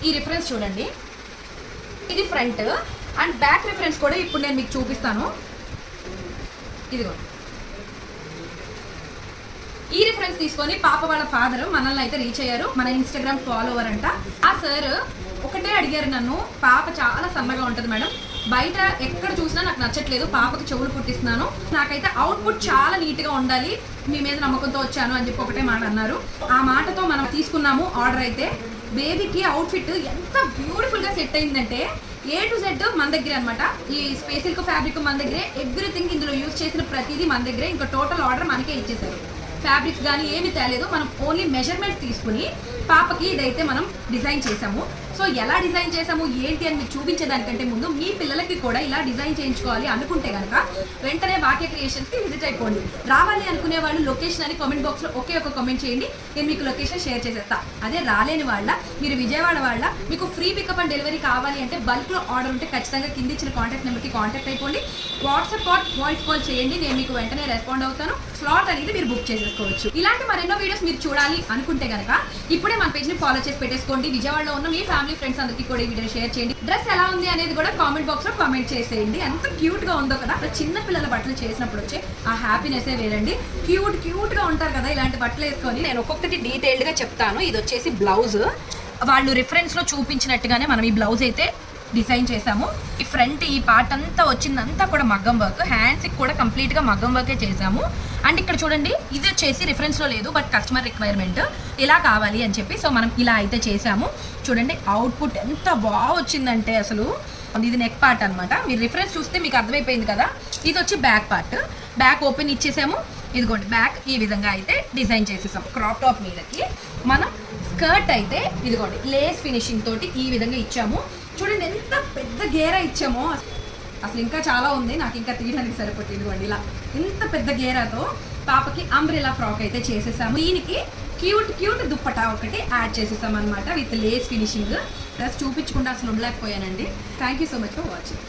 ఈ రిఫరెన్స్ చూడండి, ఇది ఫ్రంట్ అండ్ బ్యాక్ రిఫరెన్స్ కూడా ఇప్పుడు నేను మీకు చూపిస్తాను. ఇదిగో ఈ రిఫరెన్స్ తీసుకొని పాప వాళ్ళ ఫాదర్ మనల్ని అయితే రీచ్ అయ్యారు, మన ఇన్స్టాగ్రామ్ ఫాలోవర్ అంట. ఆ సార్ ఒకటే అడిగారు నన్ను, పాప చాలా సన్నగా ఉంటుంది మేడం, బయట ఎక్కడ చూసినా నాకు నచ్చట్లేదు, పాపకు చెవులు పుట్టిస్తున్నాను, నాకైతే అవుట్పుట్ చాలా నీట్గా ఉండాలి, మీ మీద నమ్మకంతో వచ్చాను అని చెప్పి ఒకటే మాట అన్నారు. ఆ మాటతో మనం తీసుకున్నాము ఆర్డర్. అయితే బేబీకి అవుట్ఫిట్ ఎంత బ్యూటిఫుల్గా సెట్ అయిందంటే A to Z మన దగ్గరే అనమాట. ఈ స్పేసిల్క్ ఫ్యాబ్రిక్ మన దగ్గరే, ఎవ్రీథింగ్ ఇందులో యూజ్ చేసిన ప్రతిదీ మన దగ్గరే. ఇంకా టోటల్ ఆర్డర్ మనకే ఇచ్చేసారు. ఫ్యాబ్రిక్స్ కానీ ఏమి తేలేదు, మనం ఓన్లీ మెజర్మెంట్ తీసుకుని పాపకి ఇదైతే మనం డిజైన్ చేసాము. సో ఎలా డిజైన్ చేసాము ఏంటి అని మీకు చూపించేదానికంటే ముందు మీ పిల్లలకి కూడా ఇలా డిజైన్ చేయించుకోవాలి అనుకుంటే కనుక వెంటనే వాక్య క్రియేషన్స్కి విజిట్ అయిపోండి. రావాలి అనుకునే వాళ్ళు లొకేషన్ అని కామెంట్ బాక్స్లో ఒకే ఒక కామెంట్ చేయండి, నేను మీకు లొకేషన్ షేర్ చేసేస్తా. అదే రాలేని వాళ్ళ, మీరు విజయవాడ వాళ్ళ, మీకు ఫ్రీ పికప్ అండ్ డెలివరీ కావాలి అంటే బల్క్లో ఆర్డర్ ఉంటే ఖచ్చితంగా కింద ఇచ్చిన కాంటాక్ట్ నెంబర్కి కాంటాక్ట్ అయిపోండి. వాట్సాప్ కాల్, వాయిస్ కాల్ చేయండి, నేను మీకు వెంటనే రెస్పాండ్ అవుతాను. స్లాట్ అనేది మీరు బుక్ చేసేసుకోవచ్చు. ఇలాంటి మరెన్నో వీడియోస్ మీరు చూడాలి అనుకుంటే కనుక ఇప్పుడే మన పేజ్ని ఫాలో చేసి పెట్టేసుకోండి. విజయవాడలో ఉన్న మీ ఫ్యామిలీ ఫ్రెండ్స్ అందరికీ కూడా ఈ వీడియో షేర్ చేయండి. డ్రెస్ ఎలా ఉంది అనేది కూడా కామెంట్ బాక్స్ లో కామెంట్ చేసేయండి. ఎంత క్యూట్ గా ఉందో కదా. చిన్న పిల్లల బట్టలు చేసినప్పుడు వచ్చే ఆ హ్యాపీనెస్ వేరండి. క్యూట్ గా ఉంటారు కదా ఇలాంటి బట్టలు వేసుకొని. నేను ఒక్కొక్కటి డీటెయిల్డ్ గా చెప్తాను. ఇది వచ్చేసి బ్లౌజ్, వాళ్ళు రిఫరెన్స్ లో చూపించినట్టుగానే మనం ఈ బ్లౌజ్ అయితే డిజైన్ చేసాము. ఈ ఫ్రంట్ ఈ పార్ట్ అంతా వచ్చిందంతా కూడా మగ్గం వర్క్, హ్యాండ్స్కి కూడా కంప్లీట్గా మగ్గం వర్కే చేసాము. అండ్ ఇక్కడ చూడండి, ఇది వచ్చేసి రిఫరెన్స్లో లేదు, బట్ కస్టమర్ రిక్వైర్మెంట్ ఇలా కావాలి అని చెప్పి సో మనం ఇలా అయితే చేసాము. చూడండి అవుట్పుట్ ఎంత బాగా వచ్చిందంటే అసలు. ఇది నెక్ పార్ట్ అనమాట. మీరు రిఫరెన్స్ చూస్తే మీకు అర్థమైపోయింది కదా. ఇది వచ్చి బ్యాక్ పార్ట్, బ్యాక్ ఓపెన్ ఇచ్చేసాము. ఇదిగోండి బ్యాక్ ఈ విధంగా అయితే డిజైన్ చేసేసాం. క్రాప్ టాప్ మీదకి మనం స్కర్ట్ అయితే ఇదిగోండి లేస్ ఫినిషింగ్ తోటి ఈ విధంగా ఇచ్చాము. చూడండి ఎంత పెద్ద గేరా ఇచ్చామో, అసలు ఇంకా చాలా ఉంది, నాకు ఇంకా తీయడానికి సరిపోతుంది. ఇదిగోండి ఇలా ఇంత పెద్ద గేరాతో పాపకి అంబ్రెలా ఫ్రాక్ అయితే చేసేసాము. దీనికి క్యూట్ దుప్పటా ఒకటి యాడ్ చేసేసాం అనమాట విత్ లేస్ ఫినిషింగ్. ప్లస్ చూపించకుండా అసలు ఉండలేకపోయానండి. Thank you so much for watching.